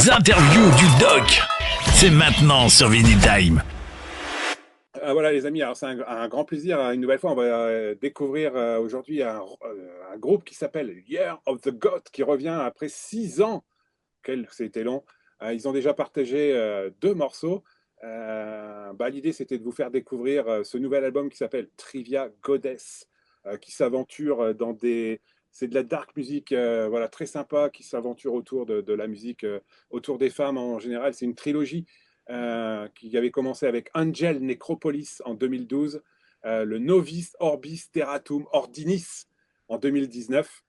Les interviews du doc, c'est maintenant sur Vinyl Time. Voilà les amis, alors c'est un grand plaisir. Une nouvelle fois, on va découvrir aujourd'hui un groupe qui s'appelle Year of the God, qui revient après 6 ans. C'était long. Ils ont déjà partagé 2 morceaux. L'idée, c'était de vous faire découvrir ce nouvel album qui s'appelle Trivia Goddess, qui s'aventure dans des... C'est de la dark music, voilà, très sympa, qui s'aventure autour de la musique, autour des femmes en général. C'est une trilogie qui avait commencé avec Angel Necropolis en 2012, le Novice Orbis Terratum Ordinis en 2019.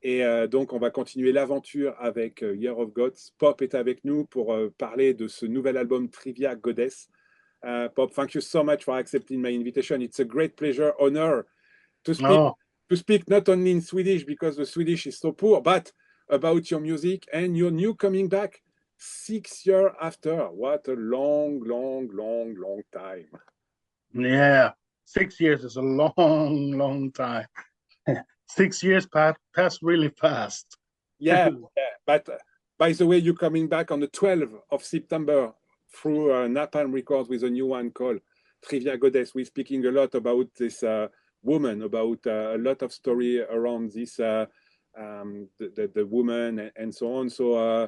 Et donc, on va continuer l'aventure avec Year of Gods. Pop est avec nous pour parler de ce nouvel album Trivia Goddess. Pop, thank you so much for accepting my invitation. It's a great pleasure, honor to speak, Oh, not only in Swedish because the Swedish is so poor, but about your music and your new coming back 6 years after. What a long, long, long, long time. yeah. 6 years is a long, long time. 6 years passed really fast. Yeah, but by the way, you're coming back on the 12th of September through Napalm Records with a new one called Trivia Goddess. We're speaking a lot about this woman, about a lot of story around this, the woman and so on. So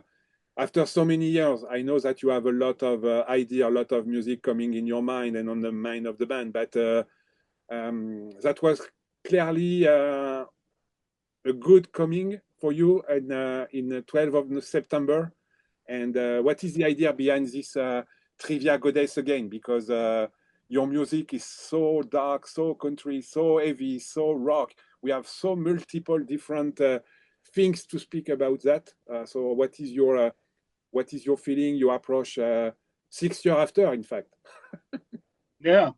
after so many years, I know that you have a lot of idea, a lot of music coming in your mind and on the mind of the band, but that was clearly a good coming for you in 12th of September. And what is the idea behind this Trivia Goddess again? Because your music is so dark, so country, so heavy, so rock. We have so multiple different things to speak about that. So what is your feeling, your approach 6 years after, in fact? Yeah.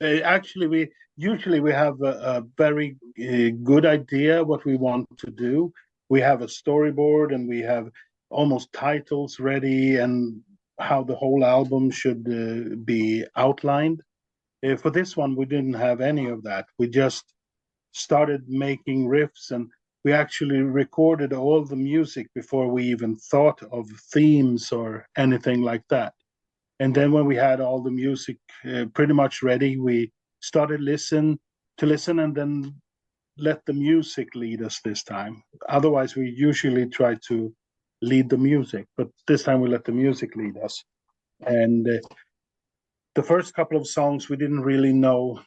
Actually, we have a very good idea what we want to do. We have a storyboard and we have almost titles ready and how the whole album should be outlined. For this one, we didn't have any of that. We just started making riffs, and we actually recorded all the music before we even thought of themes or anything like that. And then when we had all the music pretty much ready, we started listen and then let the music lead us this time. Otherwise, we usually try to lead the music, but this time we let the music lead us. And the first couple of songs, we didn't really know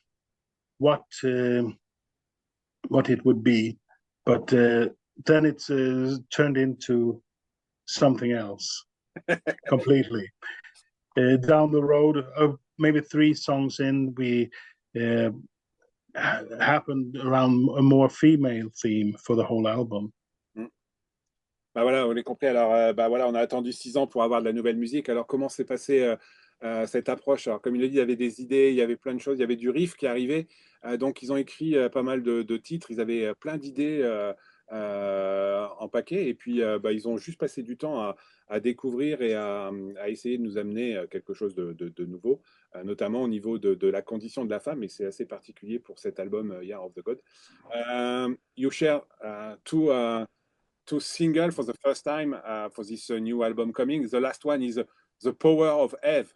what it would be, but then it's turned into something else completely. Down the road, maybe 3 songs in, we happened around a more female theme for the whole album. Voilà, on est compris. Alors, voilà, on a attendu 6 ans pour avoir de la nouvelle musique. Alors, comment s'est passée cette approche? Alors, comme il a dit, il y avait des idées, il y avait plein de choses, il y avait du riff qui arrivait. Donc, ils ont écrit pas mal de titres. Ils avaient plein d'idées en paquet. Et puis, ils ont juste passé du temps à découvrir et à essayer de nous amener quelque chose de nouveau, notamment au niveau de la condition de la femme. Et c'est assez particulier pour cet album Year of the God. You share two singles for the first time for this new album coming. The last one is The Power of Eve.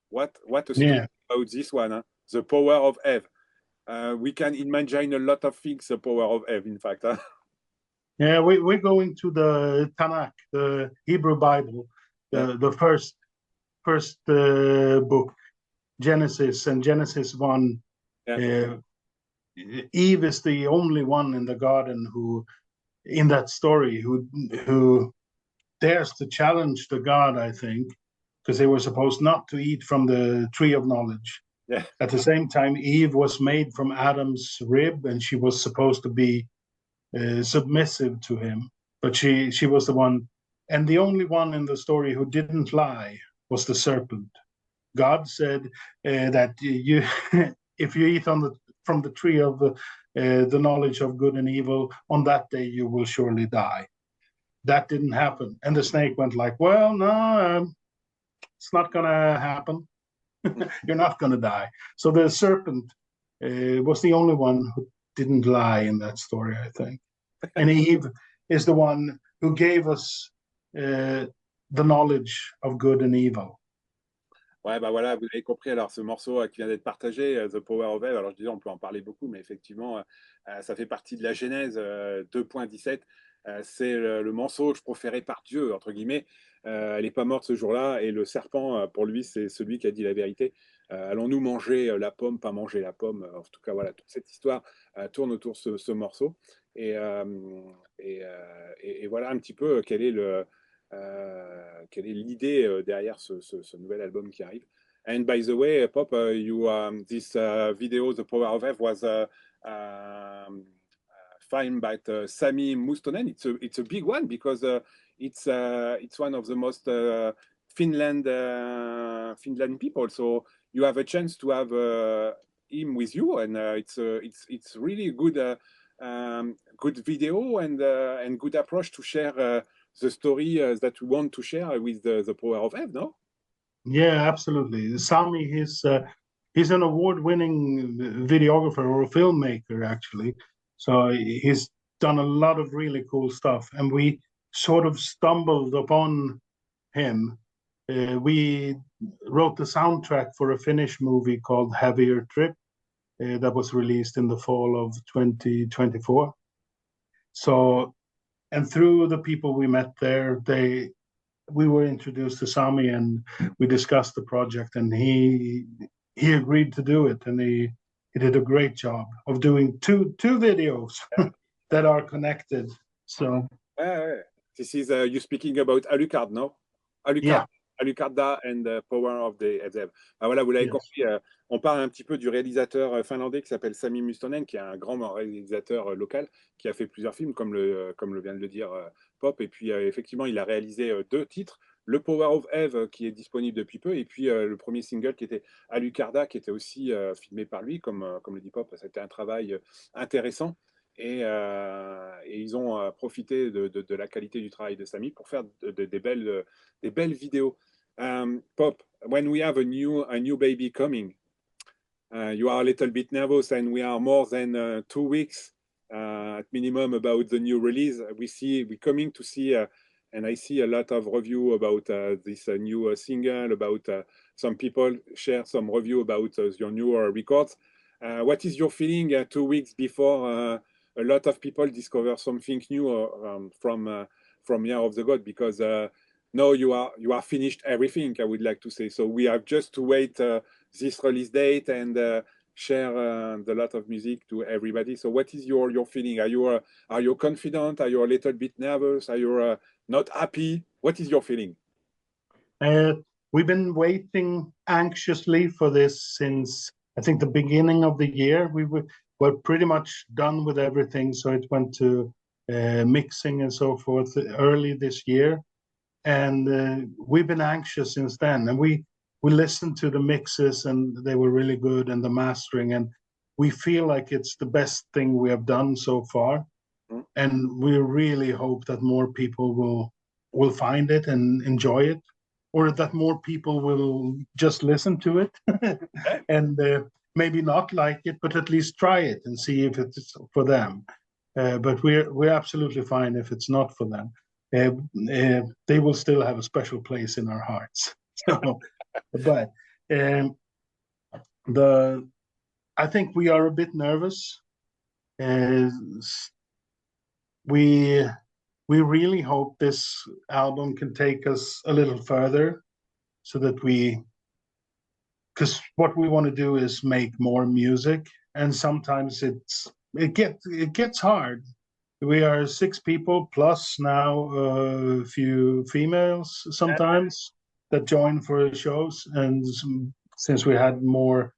What a story about this one, huh? The Power of Eve. We can imagine a lot of things, the Power of Eve, in fact. Huh? Yeah, we're going to the Tanakh, the Hebrew Bible, the first book, Genesis, and Genesis 1. Yeah. Eve is the only one in the garden who, in that story, who dares to challenge the God, I think, because they were supposed not to eat from the tree of knowledge. Yeah. At the same time, Eve was made from Adam's rib, and she was supposed to be submissive to him, but she was the one, and the only one in the story who didn't lie was the serpent. God said that you, if you eat from the tree of the knowledge of good and evil, on that day you will surely die. That didn't happen, and the snake went like, well, no, it's not gonna happen. You're not gonna die. So the serpent was the only one who didn't lie in that story, I think. And Eve is the one who gave us the knowledge of good and evil. Ouais, bah voilà, vous avez compris. Alors, ce morceau qui vient d'être partagé, The Power of Eve, alors je disais, on peut en parler beaucoup, mais effectivement, ça fait partie de la Genèse 2.17. C'est le mensonge proféré par Dieu, entre guillemets. Elle n'est pas morte ce jour-là, et le serpent, pour lui, c'est celui qui a dit la vérité. Allons-nous manger la pomme, pas manger la pomme? En tout cas, voilà, toute cette histoire tourne autour de ce morceau. Et, euh, et voilà un petit peu quelle est l'idée derrière ce nouvel album qui arrive. And by the way, Pop, this video, The Power of F, was filmed by Sami Mustonen. It's a big one because it's one of the most Finland people. So you have a chance to have him with you, and it's really a good video and good approach to share the story that we want to share with the Power of F, no? Yeah, absolutely. Sami, he's an award-winning videographer or a filmmaker, actually. So he's done a lot of really cool stuff, and we sort of stumbled upon him. We wrote the soundtrack for a Finnish movie called Heavier Trip that was released in the fall of 2024. So, and through the people we met there, we were introduced to Sami, and we discussed the project, and he agreed to do it, and he did a great job of doing two videos that are connected. So this is you speaking about Alucard, no? Alucard. Yeah. Alucarda and the Power of the F. Ah, voilà, vous l'avez compris, on parle un petit peu du réalisateur finlandais qui s'appelle Sami Mustonen, qui est un grand réalisateur local, qui a fait plusieurs films, comme le vient de le dire Pop. Et puis, effectivement, il a réalisé 2 titres. Le Power of Eve, qui est disponible depuis peu, et puis le premier single qui était Alucarda, qui était aussi filmé par lui, comme le dit Pop. C'était un travail intéressant. Et ils ont profité de la qualité du travail de Sami pour faire des belles vidéos. Pop, when we have a new baby coming, you are a little bit nervous, and we are more than 2 weeks at minimum about the new release. We're coming to see, and I see a lot of review about this new single, about some people share some review about your newer records. What is your feeling 2 weeks before a lot of people discover something new from Year of the God? Because no, you are finished everything, I would like to say. So we have just to wait this release date and share the lot of music to everybody. So what is your feeling? Are you confident? Are you a little bit nervous? Are you not happy? What is your feeling? We've been waiting anxiously for this since, I think, the beginning of the year. We're pretty much done with everything, so it went to mixing and so forth early this year. And we've been anxious since then, and we listened to the mixes, and they were really good, and the mastering, and we feel like it's the best thing we have done so far. And we really hope that more people will find it and enjoy it, or that more people will just listen to it and maybe not like it, but at least try it and see if it's for them. But we're absolutely fine if it's not for them. They will still have a special place in our hearts. So, but I think we are a bit nervous. We really hope this album can take us a little further, so that because what we want to do is make more music, and sometimes it gets hard. We are 6 people plus now a few females sometimes that join for shows, and since we had more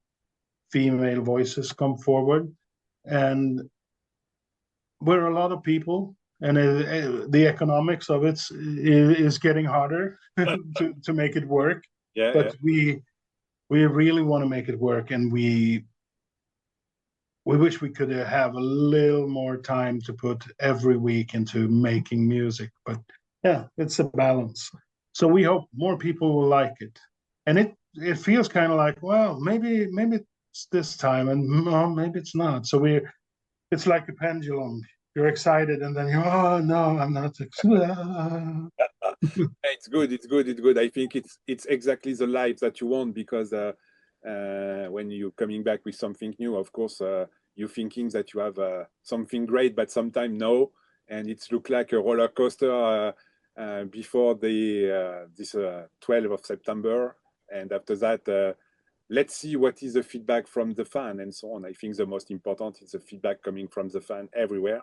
female voices come forward, and we're a lot of people, and the economics of it is getting harder to make it work. Yeah, but we really want to make it work, and we wish we could have a little more time to put every week into making music. But yeah, it's a balance. So we hope more people will like it. And it feels kind of like, well, maybe it's this time, and well, maybe it's not. So it's like a pendulum. You're excited, and then oh no, I'm not excited. It's good. It's good. It's good. I think it's exactly the life that you want because when you're coming back with something new, of course, you're thinking that you have something great, but sometimes no, and it's look like a roller coaster before this 12th of September, and after that, let's see what is the feedback from the fan and so on. I think the most important is the feedback coming from the fan everywhere.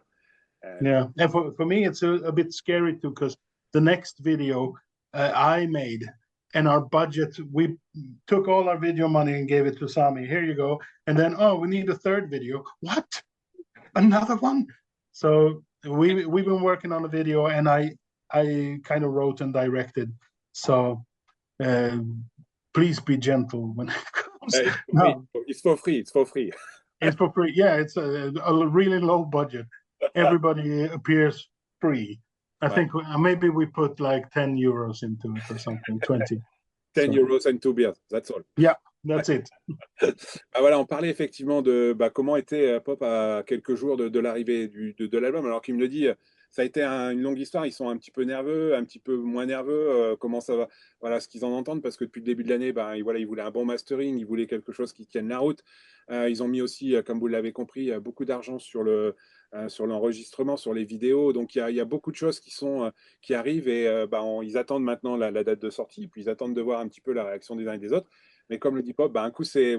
Yeah, and for me, it's a bit scary too, because the next video I made and our budget, we took all our video money and gave it to Sami. Here you go. And then, oh, we need a third video. What? Another one? So we've been working on a video, and I kind of wrote and directed. So please be gentle when it comes. No. It's for free. It's for free. It's for free. Yeah, it's a really low budget. Everybody appears free. I think maybe we put like 10 euros into it or something, 20. 10 euros and 2 beers, that's all. Yeah, that's it. Voilà, on parlait effectivement de comment était Pop à quelques jours de l'arrivée de l'album. Alors qu'il me le dit, ça a été une longue histoire. Ils sont un petit peu nerveux, un petit peu moins nerveux. Comment ça va? Voilà ce qu'ils en entendent, parce que depuis le début de l'année, ils voulaient un bon mastering, ils voulaient quelque chose qui tienne la route. Ils ont mis aussi, comme vous l'avez compris, beaucoup d'argent sur l'enregistrement, sur les vidéos. Donc il y a beaucoup de choses qui arrivent, et ils attendent maintenant la date de sortie, puis ils attendent de voir un petit peu la réaction des uns et des autres. Mais comme le dit Pop, un coup c'est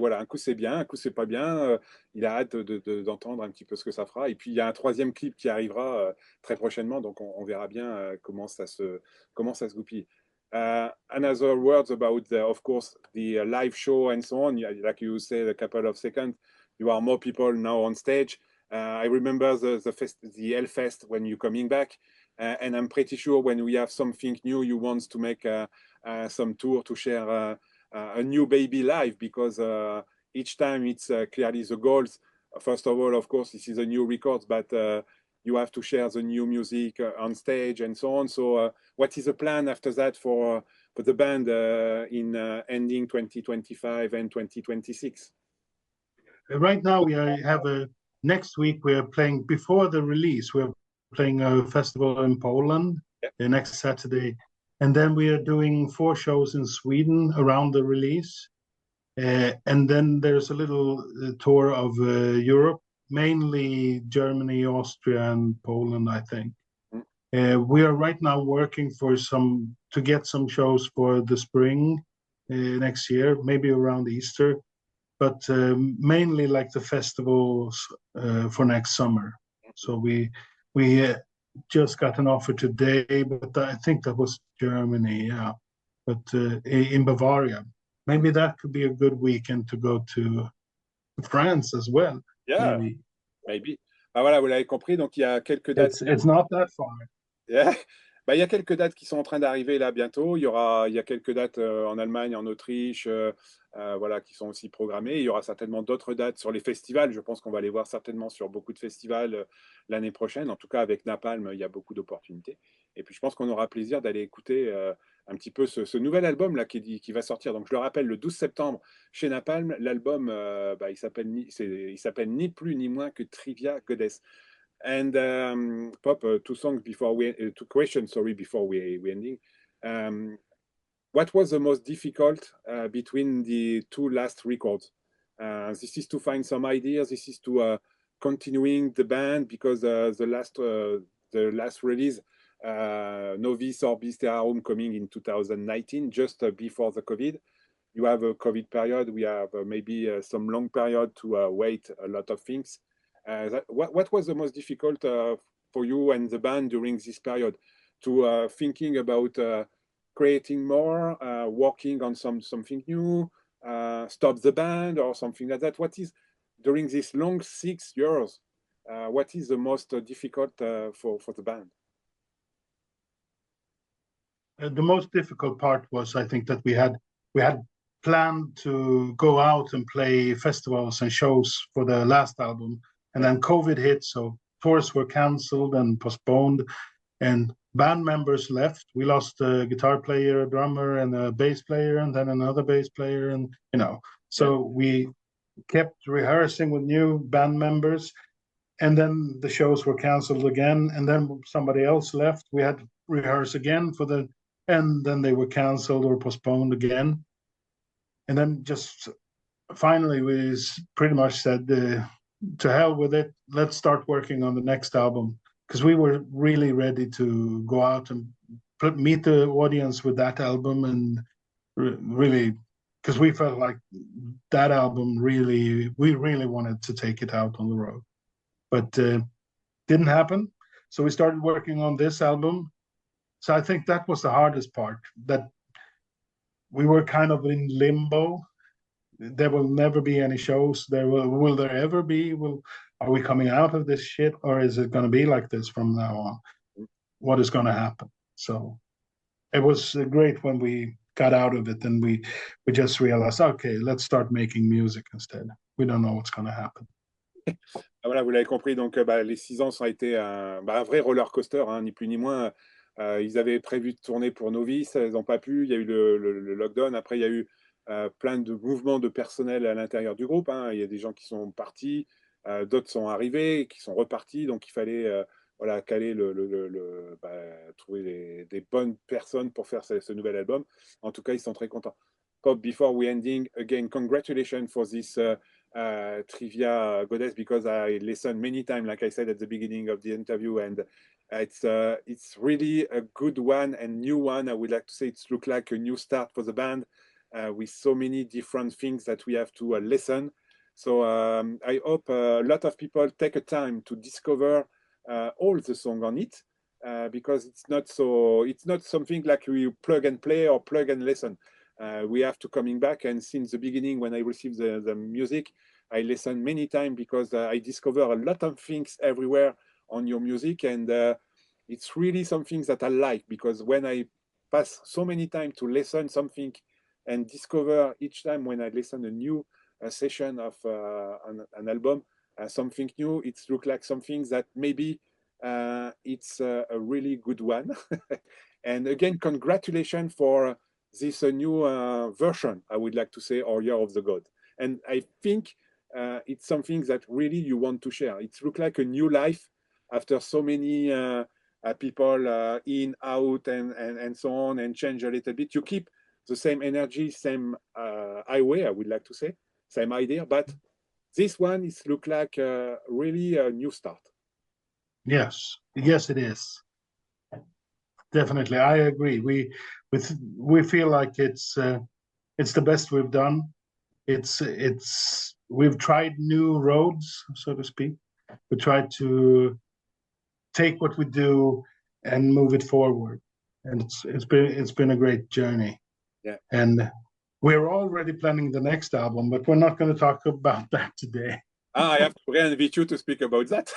bien, un coup c'est pas bien. Il a hâte d'entendre un petit peu ce que ça fera. Et puis il y a un troisième clip qui arrivera très prochainement, donc on verra bien comment ça se goupille. Another words about of course the live show and so on. Like you said a couple of seconds, you are more people now on stage. I remember the Hellfest when you're coming back, and I'm pretty sure when we have something new, you want to make some tour to share a new baby live, because each time it's clearly the goals. First of all, of course, this is a new record, but you have to share the new music on stage and so on. So what is the plan after that for the band in ending 2025 and 2026? Right now we have next week we are playing, before the release, we're playing a festival in Poland the next Saturday. And then we are doing 4 shows in Sweden around the release. And then there's a little tour of Europe, mainly Germany, Austria, and Poland, I think. We are right now working to get some shows for the spring next year, maybe around Easter, but mainly like the festivals for next summer. So we just got an offer today, but I think that was Germany, yeah. But in Bavaria, maybe that could be a good weekend to go to France as well. Yeah, maybe. Voilà, vous l'avez compris, donc il y a quelques dates. It's not that far. Yeah. Il y a quelques dates qui sont en train d'arriver là bientôt. Il y a quelques dates en Allemagne, en Autriche, qui sont aussi programmées. Il y aura certainement d'autres dates sur les festivals. Je pense qu'on va les voir certainement sur beaucoup de festivals l'année prochaine. En tout cas, avec Napalm, il y a beaucoup d'opportunités. Et puis, je pense qu'on aura plaisir d'aller écouter un petit peu ce nouvel album là qui va sortir. Donc, je le rappelle, le 12 septembre chez Napalm. L'album, il s'appelle ni plus ni moins que Trivia Goddess. And Pop, two questions, before we ending. What was the most difficult between the 2 last records? This is to find some ideas. This is to continuing the band, because the last release, Novice or Beast Home, coming in 2019, just before the COVID. You have a COVID period. We have maybe some long period to wait a lot of things. What was the most difficult for you and the band during this period? To thinking about creating more, working on something new, stop the band or something like that? What is, during this long 6 years, what is the most difficult for the band? The most difficult part was, I think, that we had planned to go out and play festivals and shows for the last album. And then COVID hit, so tours were canceled and postponed, and band members left. We lost a guitar player, a drummer, and a bass player, and then another bass player, and so we kept rehearsing with new band members, and then the shows were canceled again, and then somebody else left. We had to rehearse again for the and then they were canceled or postponed again. And then just finally we pretty much said, to hell with it, let's start working on the next album, because we were really ready to go out and meet the audience with that album, and really, because we felt like that album we really wanted to take it out on the road, but didn't happen. So we started working on this album. So I think that was the hardest part, that we were kind of in limbo. There will never be any shows. Will there ever be? Are we coming out of this shit, or is it going to be like this from now on? What is going to happen? So it was great when we got out of it, and we just realized, okay, let's start making music instead. We don't know what's going to happen. Voilà, vous l'avez compris, donc les 6 ans, ça a été un vrai roller coaster, hein, ni plus ni moins. Ils avaient prévu de tourner pour Novice, ils n'ont pas pu, il y a eu le lockdown, après il y a eu plein de mouvements de personnel à l'intérieur du groupe, hein. Il y a des gens qui sont partis, d'autres sont arrivés, qui sont repartis, donc il fallait voilà, caler trouver des bonnes personnes pour faire ce nouvel album. En tout cas, ils sont très contents. Pop, before we ending, again, congratulations for this trivia goddess, because I listened many times, like I said at the beginning of the interview, and it's really a good one and new one. I would like to say it's look like a new start for the band, with so many different things that we have to listen. So I hope a lot of people take a time to discover all the song on it, because it's not something like we plug and play or plug and listen. We have to coming back, and since the beginning, when I received the music, I listened many times, because I discover a lot of things everywhere on your music, and it's really something that I like, because when I pass so many time to listen something and discover each time when I listen a new session of an album, something new, it's look like something that maybe it's a really good one. And again, congratulations for this new version, I would like to say, or Year of the God. And I think it's something that really you want to share. It looks like a new life after so many people in, out, and so on, and change a little bit. You keep the same energy, same highway, I would like to say, same idea, but this one is look like really a new start. Yes, it is. Definitely, I agree. We feel like it's the best we've done. We've tried new roads, so to speak. We tried to take what we do and move it forward, and it's been a great journey. Yeah. And we're already planning the next album, but we're not going to talk about that today. I have to re-invite you to speak about that.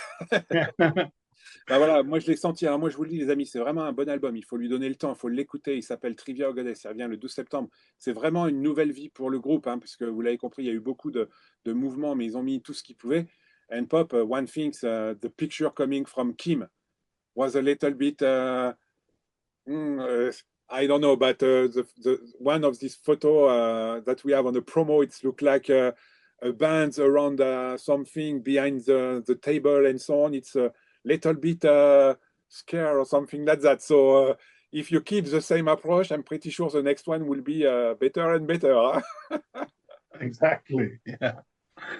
Bah voilà, moi je l'ai senti. Alors moi je vous le dis, les amis, c'est vraiment un bon album. Il faut lui donner le temps, il faut l'écouter. Il s'appelle Trivia Goddess. Il revient le 12 septembre. C'est vraiment une nouvelle vie pour le groupe, hein, puisque vous l'avez compris, il y a eu beaucoup de mouvements, mais ils ont mis tout ce qu'ils pouvaient. And Pop, one thing, the picture coming from Kim was a little bit, I don't know, but the one of these photo that we have on the promo, it's look like a band around something behind the table and so on. It's a little bit scare or something like that. So if you keep the same approach, I'm pretty sure the next one will be better and better. Huh? Exactly. Yeah.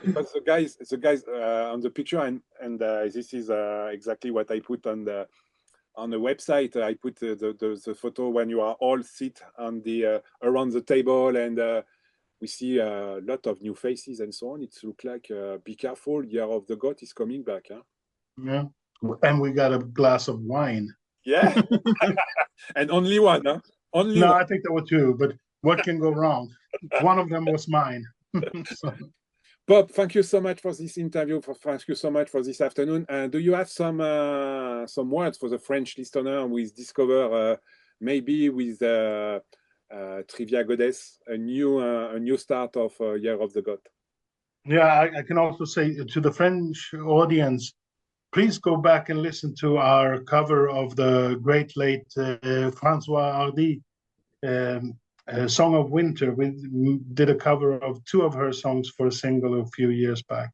Because the guys on the picture, and this is exactly what I put on the website. I put the photo when you are all sit on the around the table, and we see a lot of new faces and so on. It looks like be careful, Year of the God is coming back. Huh? Yeah, and we got a glass of wine. Yeah, and only one, huh? Only no, one. I think there were two, but what can go wrong? One of them was mine. So. Bob, thank you so much for this interview. Thank you so much for this afternoon. Do you have some words for the French listener with discover maybe with Trivia Goddess a new start of Year of the God? Yeah, I can also say to the French audience, please go back and listen to our cover of the great late François Hardy, Song of Winter. We did a cover of 2 of her songs for a single a few years back.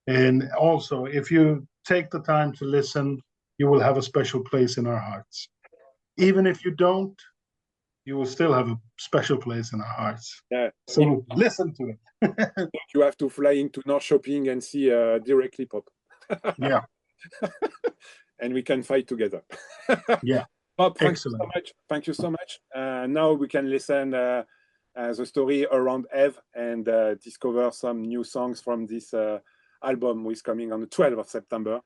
And also, if you take the time to listen, you will have a special place in our hearts. Even if you don't, you will still have a special place in our hearts. Yeah. So listen to it. You have to fly into North Shopping and see directly Pop. Yeah. And we can fight together. Yeah. Pop, thank you Excellent. so much. Thank you so much. Now we can listen the story around Eve and discover some new songs from this album, which is coming on the 12th of September.